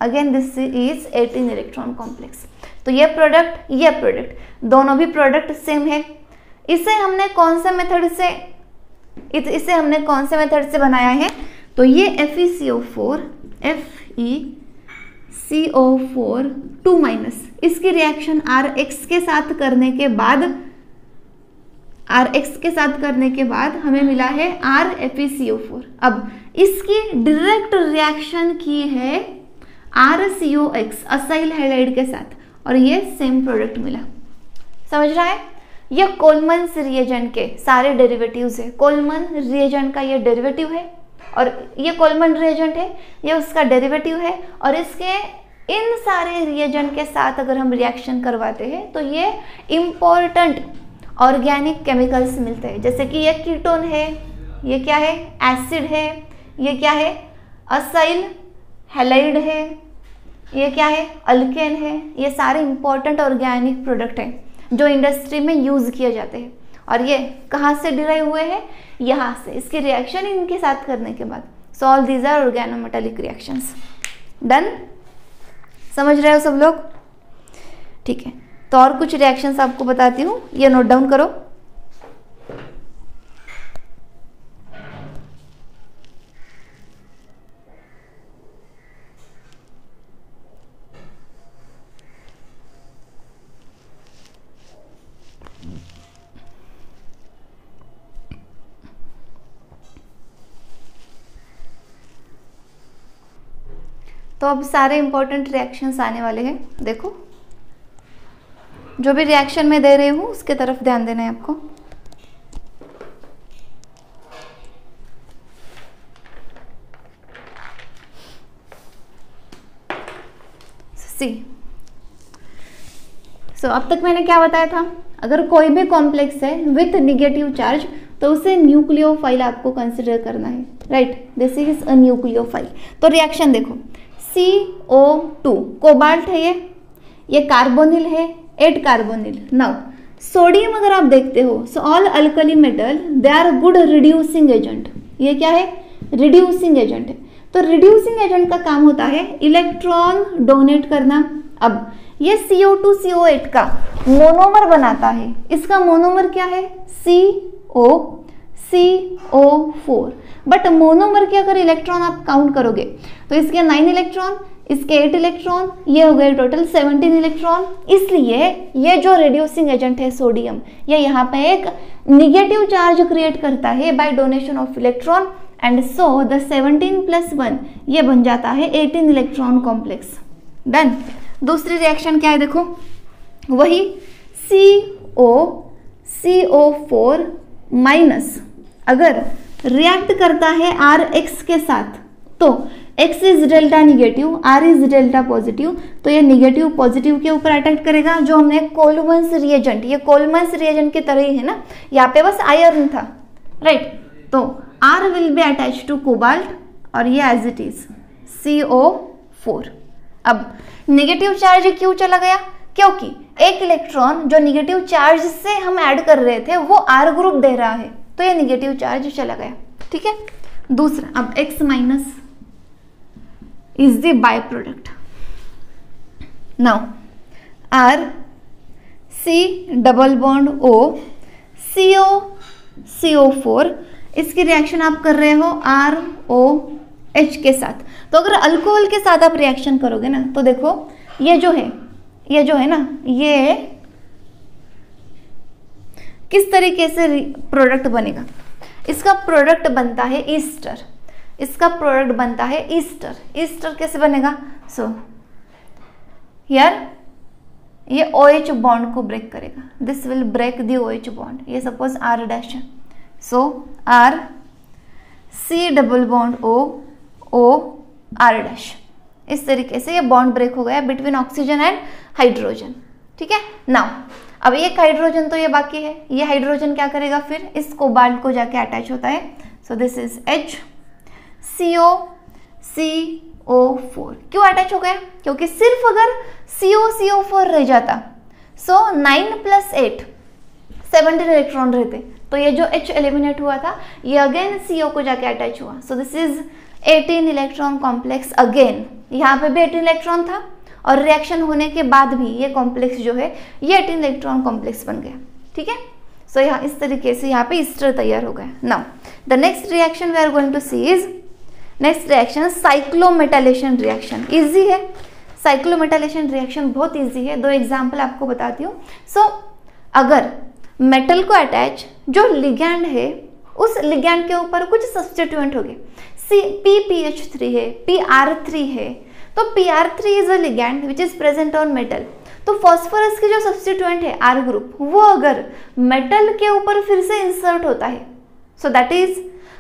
Again this is 18 electron complex. तो ये प्रोडक्ट दोनों भी प्रोडक्ट सेम है। इसे हमने कौन से मेथड से बनाया है, तो ये FeCO4 2-, इसकी रिएक्शन RX के साथ करने के बाद RX के साथ करने के बाद हमें मिला है RFeCO4। अब इसकी डायरेक्ट रिएक्शन की है RCOX असाइल हैलाइड के साथ और ये सेम प्रोडक्ट मिला। समझ रहा है? ये कोलमन्स रिएजेंट के सारे डेरिवेटिव्स है। कोलमन रिएजेंट का ये डेरिवेटिव है और ये कोलमन रिएजेंट है, ये उसका डेरिवेटिव है और इसके इन सारे रिएजेंट के साथ अगर हम रिएक्शन करवाते हैं तो ये इम्पोर्टेंट ऑर्गेनिक केमिकल्स मिलते हैं। जैसे कि ये कीटोन है, ये क्या है, एसिड है, ये क्या है, असाइल हैलाइड है, ये क्या है, अल्केन है। ये सारे इंपॉर्टेंट ऑर्गेनिक प्रोडक्ट हैं जो इंडस्ट्री में यूज किए जाते हैं और ये कहाँ से डिराइव हुए हैं, यहाँ से। इसकी रिएक्शन इनके साथ करने के बाद, so all these are organometallic reactions. Done? समझ रहे हो सब लोग? ठीक है, तो और कुछ रिएक्शंस आपको बताती हूँ, ये नोट डाउन करो। तो अब सारे इंपॉर्टेंट रिएक्शंस आने वाले हैं। देखो, जो भी रिएक्शन मैं दे रही हूँ उसके तरफ ध्यान देना है आपको। सी अब तक मैंने क्या बताया था, अगर कोई भी कॉम्प्लेक्स है विथ निगेटिव चार्ज तो उसे न्यूक्लियोफाइल आपको कंसिडर करना है, right? This is a nucleophile. तो रिएक्शन देखो, CO2 कोबाल्ट है, ये कार्बोनिल है, 8 कार्बोनिल। नाउ सोडियम अगर आप देखते हो, so all alkali metal they are good reducing agent. ये क्या है, रिड्यूसिंग एजेंट है। तो रिड्यूसिंग एजेंट का काम होता है इलेक्ट्रॉन डोनेट करना। अब ये CO2 CO8 का मोनोमर बनाता है, इसका मोनोमर क्या है, CO4। बट मोनोमर के अगर इलेक्ट्रॉन आप काउंट करोगे तो इसके 9 इलेक्ट्रॉन, इसके 8 इलेक्ट्रॉन, ये हो गए टोटल 17 इलेक्ट्रॉन। इसलिए ये जो रिड्यूसिंग एजेंट है सोडियम, ये यहाँ पे एक निगेटिव चार्ज क्रिएट करता है by donation of electron and so the 17 + 1 ये बन जाता है 18 इलेक्ट्रॉन कॉम्प्लेक्स। डन? दूसरी रिएक्शन क्या है देखो, वही CO4 माइनस अगर रिएक्ट करता है RX के साथ तो X is delta negative, R is delta positive, तो ये निगेटिव पॉजिटिव के ऊपर अटैक करेगा। जो हमने कोलमन्स रिएजेंट, ये कोलमन्स रिएजेंट की तरह ही है ना, यहाँ पे बस आयरन था, राइट? तो R will be attach to cobalt और ये एज इट इज CO4। अब निगेटिव चार्ज क्यों चला गया, क्योंकि एक इलेक्ट्रॉन जो निगेटिव चार्ज से हम ऐड कर रहे थे वो R ग्रुप दे रहा है, तो ये निगेटिव चार्ज चला गया। ठीक है, दूसरा, अब X minus is the by product. Now R⁻C⁻O CO4, इसकी रिएक्शन आप कर रहे हो ROH के साथ। तो अगर अल्कोहल के साथ आप रिएक्शन करोगे ना, तो देखो ये जो है ना, ये किस तरीके से प्रोडक्ट बनेगा। इसका प्रोडक्ट बनता है ईस्टर, इसका प्रोडक्ट बनता है ईस्टर। ईस्टर कैसे बनेगा, सो हियर ये OH बॉन्ड को ब्रेक करेगा, this will break the OH bond. ये सपोज R डैश है, सो R⁻C⁻O R डैश। इस तरीके से ये बॉन्ड ब्रेक हो गया बिटवीन ऑक्सीजन एंड हाइड्रोजन। ठीक है, नाउ अब एक हाइड्रोजन तो ये बाकी है, ये हाइड्रोजन क्या करेगा, फिर इस कोबाल्ट को जाके अटैच होता है। So this is HCO4। क्यों अटैच हो गया, क्योंकि सिर्फ अगर CO4 रह जाता, सो 9 + 8 17 इलेक्ट्रॉन रहते, तो ये जो H एलिमिनेट हुआ था ये अगेन CO को जाके अटैच हुआ। सो this is 18 electron complex again. यहाँ पे भी 18 इलेक्ट्रॉन था और रिएक्शन होने के बाद भी ये कॉम्प्लेक्स जो है ये 18 इलेक्ट्रॉन कॉम्प्लेक्स बन गया। ठीक है, सो यहाँ इस तरीके से यहाँ पे ईस्टर तैयार हो गया। Now the next reaction we are going to see is next reaction cyclometalation reaction. Easy है, साइक्लोमेटालेशन रिएक्शन बहुत इजी है। 2 एग्जाम्पल आपको बताती हूँ। सो अगर मेटल को अटैच जो लिगैंड है उस लिगैंड के ऊपर कुछ सब्स्टिट्यूएंट हो गए, PPH3 है, PR3 है, तो PR3 is a ligand which is present on metal. तो फॉस्फोरस के जो सब्स्टिट्यूएंट है R ग्रुप, वो अगर मेटल के ऊपर फिर से इंसर्ट होता है, so that is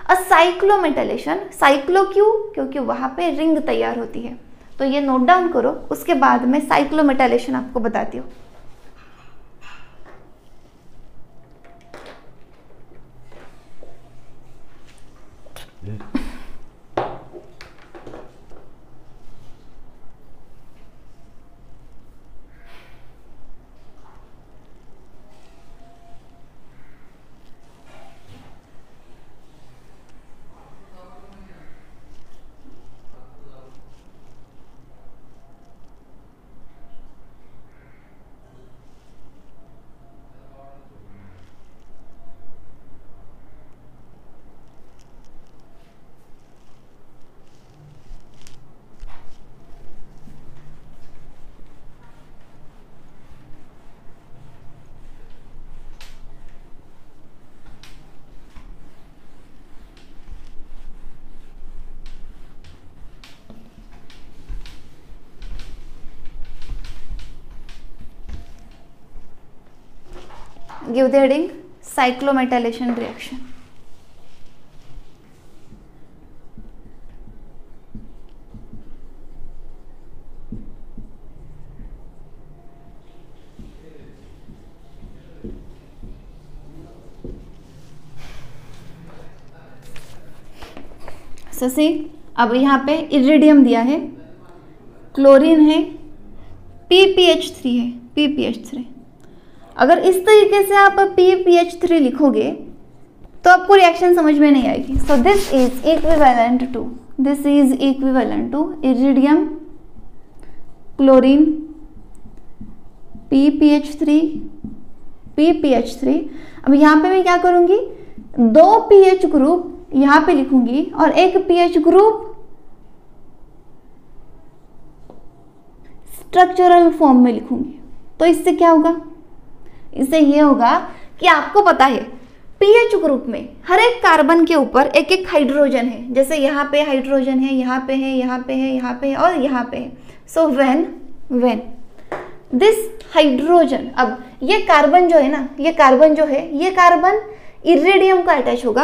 a cyclometalation. Cyclo क्यों? क्योंकि वहां पे रिंग तैयार होती है। तो ये नोट डाउन करो, उसके बाद मैं साइक्लोमेटालेशन आपको बताती हूँ। Give the heading cyclometallation reaction. ससी, अब यहाँ पे इरिडियम दिया है, क्लोरीन है, PPH3 है, PPH3। अगर इस तरीके से आप PPH3 लिखोगे तो आपको रिएक्शन समझ में नहीं आएगी। So this is equivalent to iridium, chlorine, PPH3। अब यहाँ पे मैं क्या करूंगी, 2 pH ग्रुप यहाँ पे लिखूंगी और एक pH ग्रुप स्ट्रक्चरल फॉर्म में लिखूंगी। तो इससे क्या होगा, इससे ये होगा कि आपको पता है pH ग्रुप में हर एक कार्बन के ऊपर एक एक हाइड्रोजन है। जैसे यहाँ पे हाइड्रोजन है, यहाँ पे है, यहाँ पे है, यहाँ पे है और यहाँ पे है। सो व्हेन दिस हाइड्रोजन, अब ये कार्बन जो है ना, ये कार्बन इरिडियम का अटैच होगा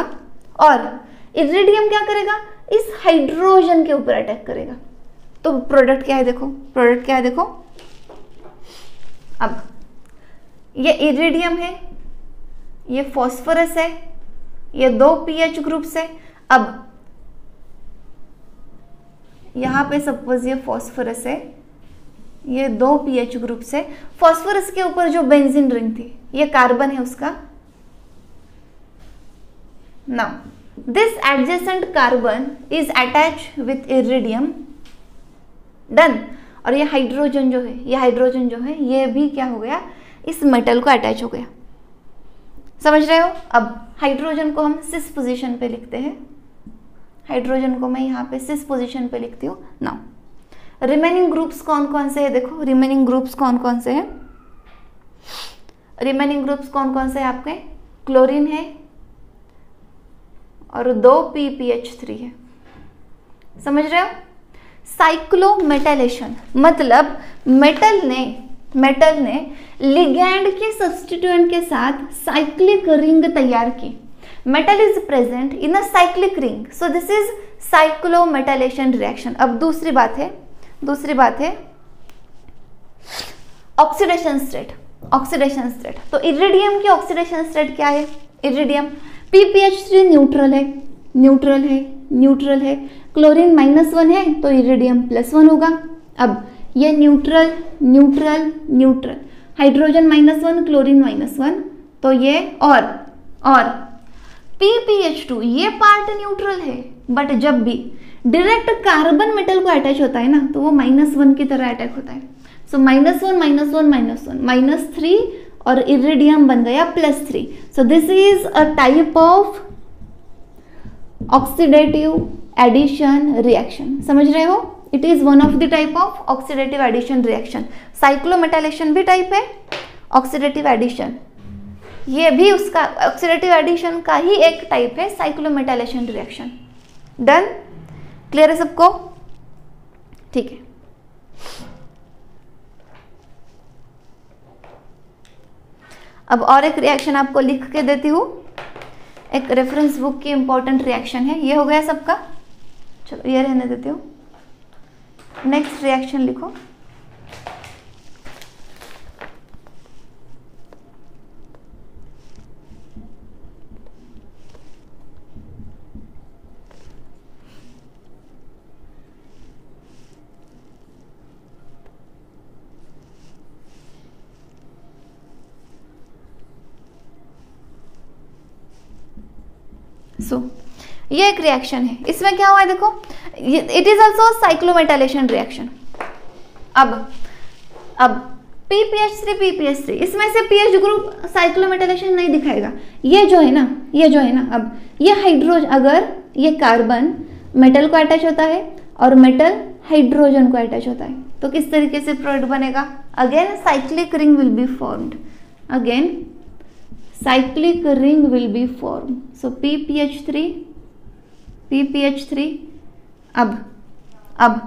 और इरिडियम क्या करेगा, इस हाइड्रोजन के ऊपर अटैक करेगा। तो प्रोडक्ट क्या है देखो, अब ये इरिडियम है, ये फॉस्फोरस है, ये 2 pH ग्रुप्स है। अब यहां पे सपोज ये फॉस्फोरस है, ये 2 pH ग्रुप्स है। फॉस्फोरस के ऊपर जो बेंजीन रिंग थी, ये कार्बन है उसका। Now this adjacent carbon is attach with iridium, done. और ये हाइड्रोजन जो है, ये भी क्या हो गया, इस मेटल को अटैच हो गया। समझ रहे हो? अब हाइड्रोजन को हम सिस पोजीशन पे लिखते हैं, हाइड्रोजन को मैं यहाँ पे सिस पोजीशन पे लिखती हूँ। नाउ रिमेनिंग ग्रुप्स कौन कौन से है देखो, रिमेनिंग ग्रुप्स कौन कौन से हैं आपके, क्लोरीन है और 2 PPH3 है। समझ रहे हो? साइक्लोमेटालेशन मतलब मेटल ने लिगैंड के सब्स्टिट्यूएंट के साथ साइक्लिक रिंग तैयार की। Metal is present in a cyclic ring, so this is cyclometalation reaction. अब दूसरी बात है ऑक्सीडेशन स्टेट। तो इरिडियम की ऑक्सीडेशन स्टेट क्या है, इरिडियम PPH3 न्यूट्रल है, क्लोरीन -1 है तो इरिडियम +1 होगा। अब ये न्यूट्रल, हाइड्रोजन -1, क्लोरीन -1, तो ये और PPH2 ये पार्ट न्यूट्रल है, बट जब भी डायरेक्ट कार्बन मेटल को अटैच होता है ना, तो वो -1 की तरह अटैक होता है। सो -1 और इरिडियम बन गया +3। So this is a type of oxidative addition reaction. समझ रहे हो? It is one of the type of oxidative addition reaction. Cyclometalation भी टाइप है, ऑक्सीडेटिव एडिशन ये भी उसका ऑक्सीडेटिव एडिशन का ही एक टाइप है, साइक्लोमेटाइलेशन रिएक्शन। डन, क्लियर है सबको? ठीक है। अब और एक रिएक्शन आपको लिख के देती हूँ, एक रेफरेंस बुक की इंपॉर्टेंट रिएक्शन है। ये हो गया सबका, चलो ये रहने देती हूँ। नेक्स्ट रिएक्शन लिखो। ये एक रिएक्शन है, इसमें क्या हुआ है देखो, इट इज ऑल्सो साइक्लोमेटाइलेशन रिएक्शन। अब PPH3 इसमें से पीएच ग्रुप साइक्लोमेटाइलेशन नहीं दिखाएगा। ये जो है ना अब ये हाइड्रोजन, अगर ये कार्बन मेटल को अटैच होता है और मेटल हाइड्रोजन को अटैच होता है तो किस तरीके से प्रोडक्ट बनेगा? Again cyclic ring will be formed, again cyclic ring will be formed. So PPH3 अब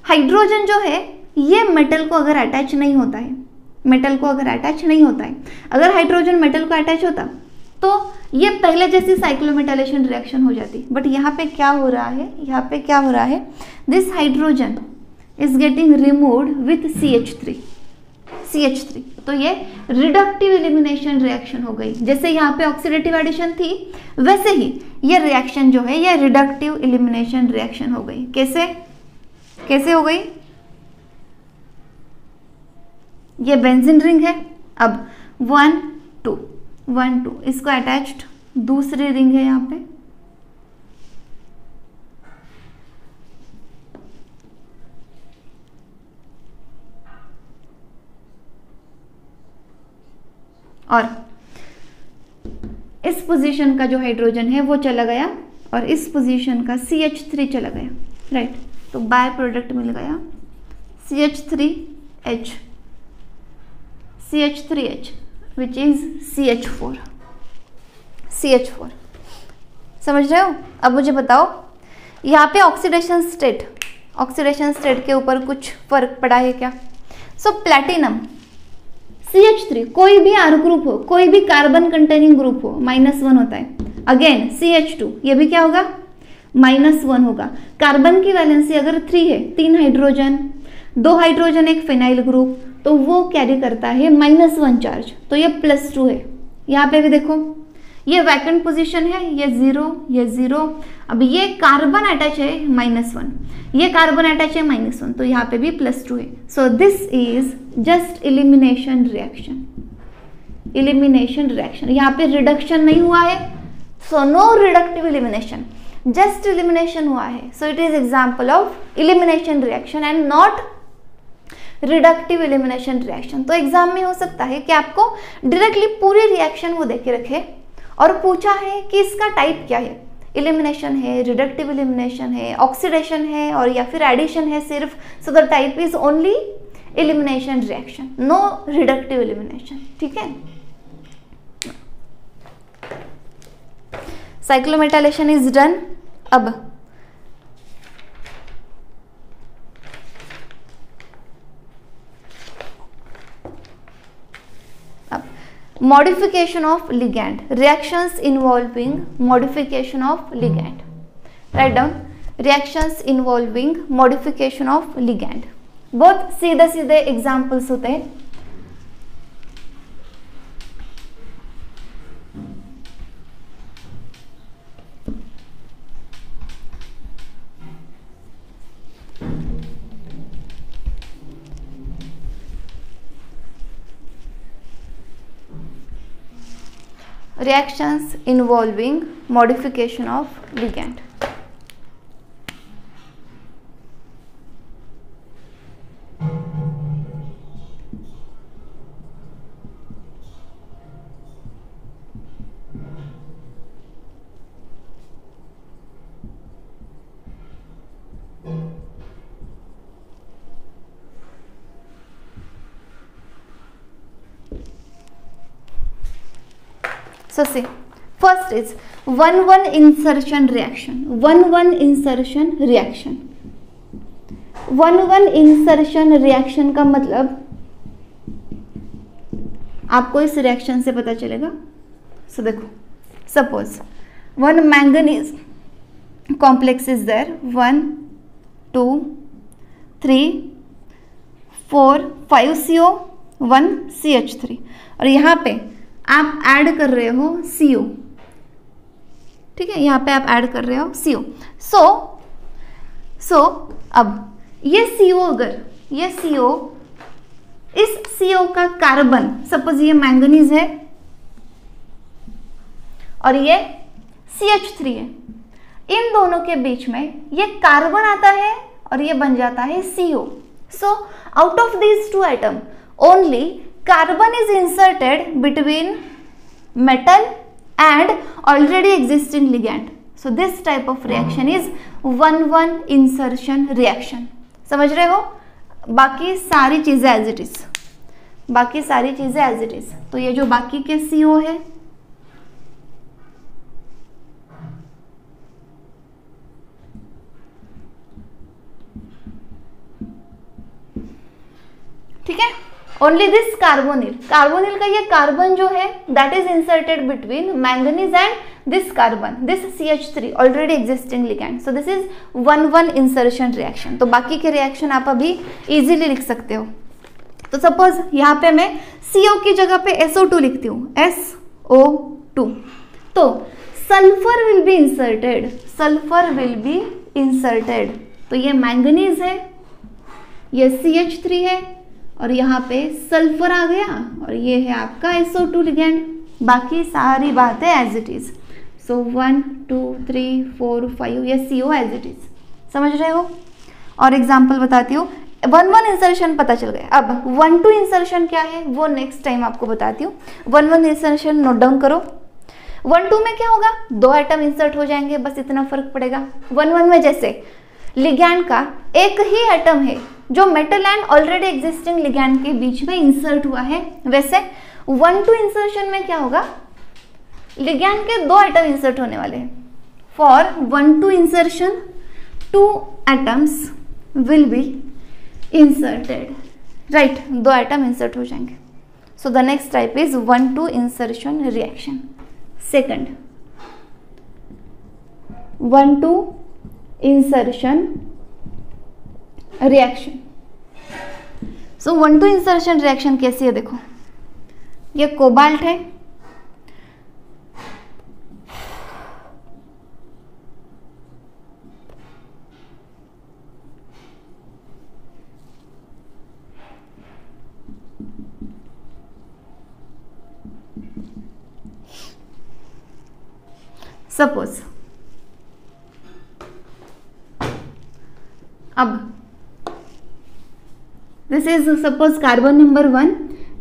हाइड्रोजन जो है ये मेटल को अगर अटैच नहीं होता है, अगर हाइड्रोजन मेटल को अटैच होता तो ये पहले जैसी साइक्लोमेटाइलेशन रिएक्शन हो जाती। बट यहाँ पे क्या हो रहा है, this hydrogen is getting removed with CH3, तो ये रिडक्टिव एलिमिनेशन रिएक्शन हो गई। जैसे यहाँ पे ऑक्सीडेटिव एडिशन थी, वैसे ही ये रिएक्शन जो है ये रिडक्टिव एलिमिनेशन रिएक्शन हो गई। कैसे हो गई? ये बेंजीन रिंग है, अब 1 2 इसको अटैच्ड दूसरी रिंग है यहाँ पे, और इस पोजीशन का जो हाइड्रोजन है वो चला गया और इस पोजीशन का CH3 चला गया, राइट। तो बाय प्रोडक्ट मिल गया CH3H विच इज CH4। समझ रहे हो? अब मुझे बताओ यहाँ पे ऑक्सीडेशन स्टेट के ऊपर कुछ फर्क पड़ा है क्या? सो प्लैटिनम CH3 कोई भी R ग्रुप हो, कोई भी कार्बन कंटेनिंग ग्रुप हो, -1 होता है। अगेन CH2 ये भी क्या होगा? -1 होगा। कार्बन की वैलेंसी अगर 3 है, 3 हाइड्रोजन, 2 हाइड्रोजन एक फिनाइल ग्रुप, तो वो कैरी करता है -1 चार्ज, तो ये +2 है। यहाँ पे भी देखो ये वैकेंट पोजीशन है, ये 0। अब ये कार्बन अटैच है -1, ये कार्बन अटैच है -1, तो यहाँ पे भी +2 है। So this is just elimination reaction. यहाँ पे रिडक्शन नहीं हुआ है, so no reductive elimination, just elimination हुआ है। So it is example of elimination reaction and not reductive elimination reaction. तो एग्जाम में हो सकता है कि आपको डायरेक्टली पूरी रिएक्शन वो देके रखे और पूछा है कि इसका टाइप क्या है, एलिमिनेशन है, रिडक्टिव एलिमिनेशन है, ऑक्सीडेशन है, और या फिर एडिशन है सिर्फ। So the type is only elimination reaction, no reductive elimination. ठीक है, साइक्लोमेटाइलेशन इज डन। अब modification of ligand, reactions involving modification of ligand. Write down reactions involving modification of ligand. बहुत सीधे सीधे एग्जाम्पल्स होते हैं। Reactions involving modification of ligand. So see, first is 1-1 insertion reaction. 1-1 insertion reaction. 1-1 insertion reaction का मतलब आपको इस reaction से पता चलेगा. So देखो, suppose one manganese complex is there. 1, 2, 3, 4, 5 CO, 1 CH3 और यहाँ पे आप ऐड कर रहे हो CO. ठीक है, यहाँ पे आप ऐड कर रहे हो CO. सो अब ये CO, अगर ये CO, इस CO का कार्बन, सपोज ये मैंगनीज है और ये CH3 है, इन दोनों के बीच में ये कार्बन आता है और ये बन जाता है CO. So out of these two atom only carbon is inserted between metal and already existing ligand. So this type of reaction is 1-1 insertion reaction. समझ रहे हो? बाकी सारी चीजें एज इट इज, बाकी सारी चीजें एज इट इज. तो ये जो बाकी के CO है, ठीक है, ओनली दिस कार्बोनिल. कार्बोनिल का ये कार्बन जो है that is inserted between manganese and this carbon, this CH3 already existing ligand. So this is 1-1 insertion reaction. तो बाकी के रिएक्शन आप अभी इजीली लिख सकते हो. तो सपोज यहाँ पे मैं CO की जगह पे SO2 लिखती हूँ, SO2. तो sulphur will be inserted, sulphur will be inserted. तो ये मैंगनीज है, ये CH3 है और यहाँ पे सल्फर आ गया और ये है आपका SO2 लिगैंड. बाकी सारी बातें एज इट इज. सो 1, 2, 3, 4, 5 ये CO एज इट इज. समझ रहे हो? और एग्जाम्पल बताती हूँ. 1-1 इंसर्शन पता चल गया. अब 1-2 इंसर्शन क्या है वो नेक्स्ट टाइम आपको बताती हूँ. 1-1 इंसर्शन नोट डाउन करो. 1-2 में क्या होगा, 2 एटम इंसर्ट हो जाएंगे, बस इतना फर्क पड़ेगा. 1-1 में जैसे लिगैंड का एक ही एटम है जो metal and already existing ligand के बीच में इंसर्ट हुआ है, वैसे 1-2 इंसर्शन में क्या होगा, लिगैंड के 2 एटम इंसर्ट होने वाले हैं. For 1-2 insertion 2 atoms will be inserted. Right, 2 atom insert हो जाएंगे. So the next type is 1-2 insertion reaction. Second, 1-2 insertion reaction. So 1-2 insertion reaction कैसी है देखो. ये कोबाल्ट है, सपोज अब this is suppose carbon number 1,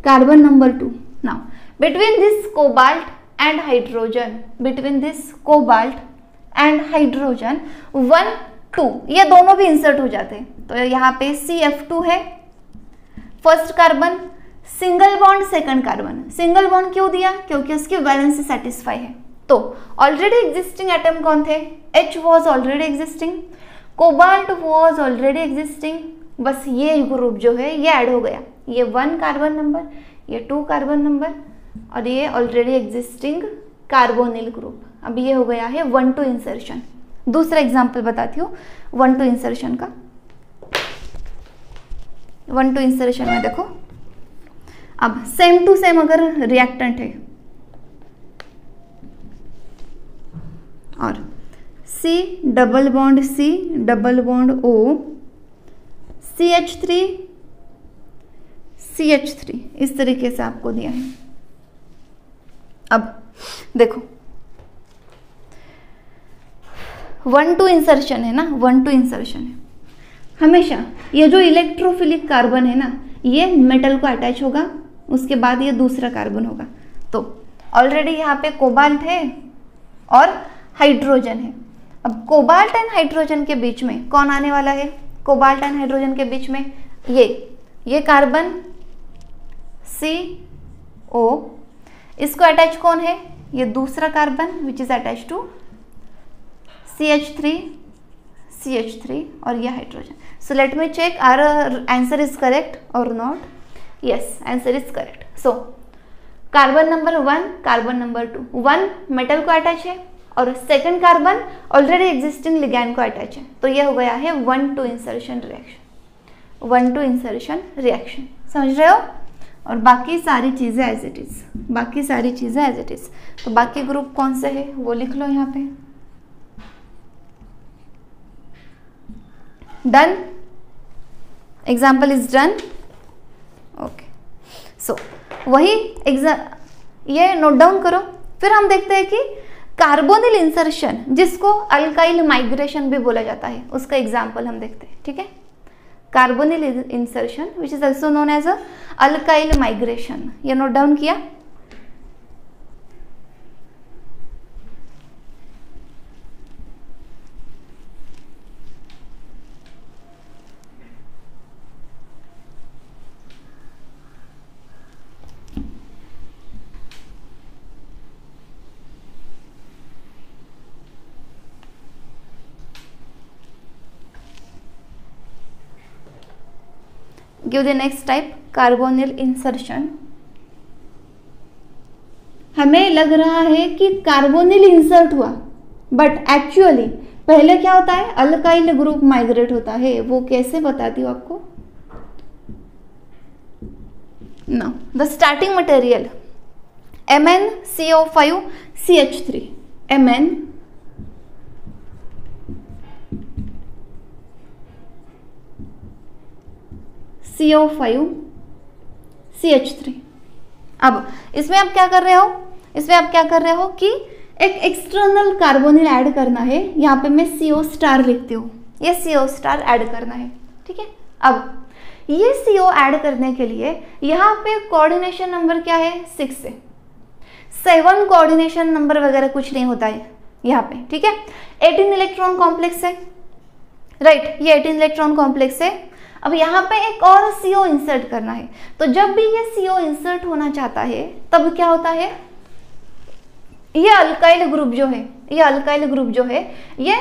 carbon number 2. Now between this cobalt and hydrogen, between this cobalt and hydrogen 1, 2 ये दोनों भी insert हो जाते हैं. तो यहाँ पे CF2 है, first carbon, single bond second carbon. Single bond क्यों दिया, क्योंकि उसकी वैलेंसी सेटिस्फाई है. तो ऑलरेडी एग्जिस्टिंग एटम कौन थे, H was already existing, cobalt was already existing. बस ये ग्रुप जो है ये ऐड हो गया. ये 1 कार्बन नंबर, ये 2 कार्बन नंबर और ये ऑलरेडी एग्जिस्टिंग कार्बोनिल ग्रुप. अब ये हो गया है 1-2 इंसर्शन. दूसरा एग्जांपल बताती हूँ 1-2 इंसर्शन का. 1-2 इंसर्शन में देखो, अब सेम टू सेम अगर रिएक्टेंट है और C double bond C double bond O CH3 CH3 इस तरीके से आपको दिया है. अब देखो 1-2 इंसर्शन है ना, 1-2 इंसर्शन है. हमेशा ये जो इलेक्ट्रोफिलिक कार्बन है ना ये मेटल को अटैच होगा, उसके बाद ये दूसरा कार्बन होगा. तो ऑलरेडी यहाँ पे कोबाल्ट है और हाइड्रोजन है. अब कोबाल्ट एंड हाइड्रोजन के बीच में कौन आने वाला है, कोबाल्ट एंड हाइड्रोजन के बीच में ये कार्बन CO, इसको अटैच कौन है ये दूसरा carbon which is attach to CH3 CH3 और ये hydrogen. So let me check our answer is correct और not. Yes, answer is correct. So carbon number 1, carbon number 2, 1 metal को अटैच है और second carbon already existing ligand को attach है. तो ये हो गया है 1-2 इंसर्शन रिएक्शन. 1-2 insertion reaction. समझ रहे हो? और बाकी सारी चीजें एज इट इज, बाकी सारी चीजें एज इट इज. तो बाकी ग्रुप कौन से है वो लिख लो यहाँ पे. Done. Example is done. Okay. So वही ये नोट डाउन करो. फिर हम देखते हैं कि कार्बोनिल इंसर्शन, जिसको अल्काइल माइग्रेशन भी बोला जाता है, उसका एग्जाम्पल हम देखते हैं. ठीक है. Carbonyl insertion which is also known as a alkyl migration. ये नोट डाउन किया. Give the next type, carbonyl insertion. हमें लग रहा है कि कार्बोनिल इंसर्ट हुआ, बट एक्चुअली पहले क्या होता है, अल्काइल ग्रुप माइग्रेट होता है. वो कैसे बताती हूँ आपको. Now the starting material MnCO5 CH3. Mn CO5 CH3. अब इसमें आप क्या कर रहे हो, इसमें आप क्या कर रहे हो कि एक एक्सटर्नल कार्बोनिल ऐड करना है. यहाँ पे मैं CO स्टार लिखती हूँ. ये CO स्टार ऐड करना है. ठीक है. अब ये CO ऐड करने के लिए यहाँ पे कोऑर्डिनेशन नंबर क्या है, 6 से 7 कोऑर्डिनेशन नंबर वगैरह कुछ नहीं होता है यहाँ पे. ठीक है. 18 इलेक्ट्रॉन कॉम्प्लेक्स है. राइट, ये 18 इलेक्ट्रॉन कॉम्प्लेक्स है. अब यहाँ पे एक और CO इंसर्ट करना है. तो जब भी ये CO इंसर्ट होना चाहता है तब क्या होता है, ये अल्काइल ग्रुप जो है, ये अल्काइल ग्रुप जो है ये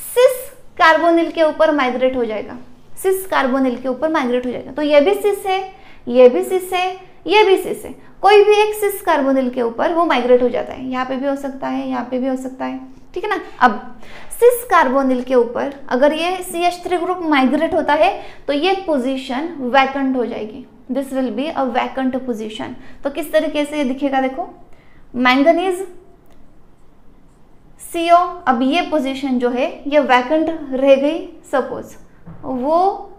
सिस कार्बोनिल के ऊपर माइग्रेट हो जाएगा. सिस कार्बोनिल के ऊपर माइग्रेट हो जाएगा. तो ये भी सिस है, ये भी सिस है, ये भी सिस है. कोई भी एक सिस कार्बोनिल के ऊपर वो माइग्रेट हो जाता है. यहाँ पे भी हो सकता है, यहाँ पे भी हो सकता है. ठीक है ना. अब सिस कार्बोनिल के ऊपर अगर ये CH3 ग्रुप माइग्रेट होता है तो ये पोजीशन वैकेंट हो जाएगी. This will be a vacant position. तो किस तरीके से ये दिखेगा, देखो, मैंगनीज CO. अब ये पोजीशन जो है ये वैकेंट रह गई. सपोज वो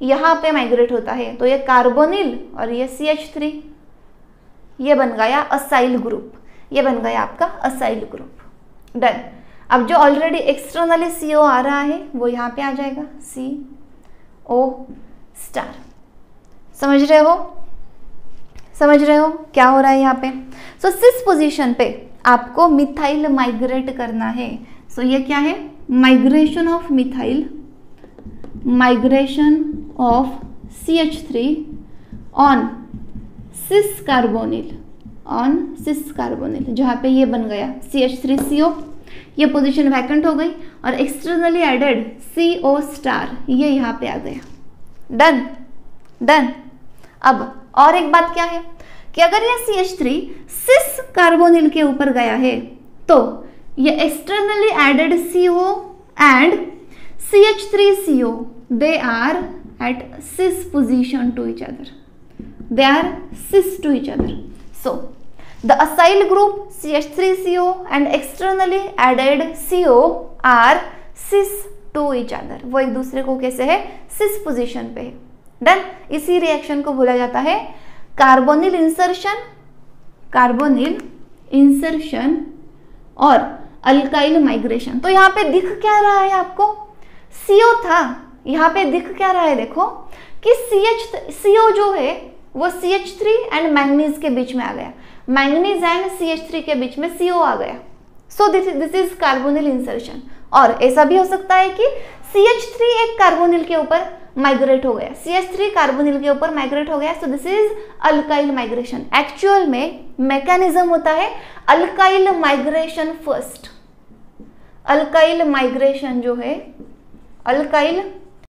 यहाँ पे माइग्रेट होता है तो ये कार्बोनिल और ये CH3, ये बन गया असाइल ग्रुप. ये बन गया आपका असाइल ग्रुप. डन. अब जो ऑलरेडी एक्सटर्नली CO आ रहा है वो यहाँ पे आ जाएगा, CO स्टार. समझ रहे हो, समझ रहे हो क्या हो रहा है यहाँ पे. सो सिस पोजीशन पे आपको मिथाइल माइग्रेट करना है. सो ये क्या है, migration of methyl, migration of CH3 on cis carbonyl, on cis carbonyl. जहाँ पे ये बन गया CH3CO, ये पोजीशन वैकेंट हो गई और एक्सटर्नली एडेड CO स्टार ये यहाँ पे आ गया. डन. डन. अब और एक बात क्या है कि अगर ये CH3 सिस कार्बोनिल के ऊपर गया है तो ये externally added CO and CH3CO they are at cis position to each other. They are cis to each other. So the acyl group CH3CO and externally added CO are cis to each other. वो एक दूसरे को कैसे है, cis position पे है. Done. इसी reaction को बोला जाता है कार्बोनिल इंसर्शन, कार्बोनिल इंसर्शन और अल्काइल माइग्रेशन. तो यहाँ पे दिख क्या रहा है आपको, CO था, यहाँ पे दिख क्या रहा है, देखो कि CO जो है वो CH3 एंड मैंगनीज के बीच में आ गया. मैंगनीज एंड CH3 के बीच में CO आ गया. सो दिस इज कार्बोनिल इंसर्शन. और ऐसा भी हो सकता है कि CH3 एक कार्बोनिल के ऊपर माइग्रेट हो गया, CH3 कार्बोनिल के ऊपर माइग्रेट हो गया, सो this is alkyl migration. Actual में मैकेनिज्म होता है alkyl migration first. Alkyl migration जो है, अल्काइल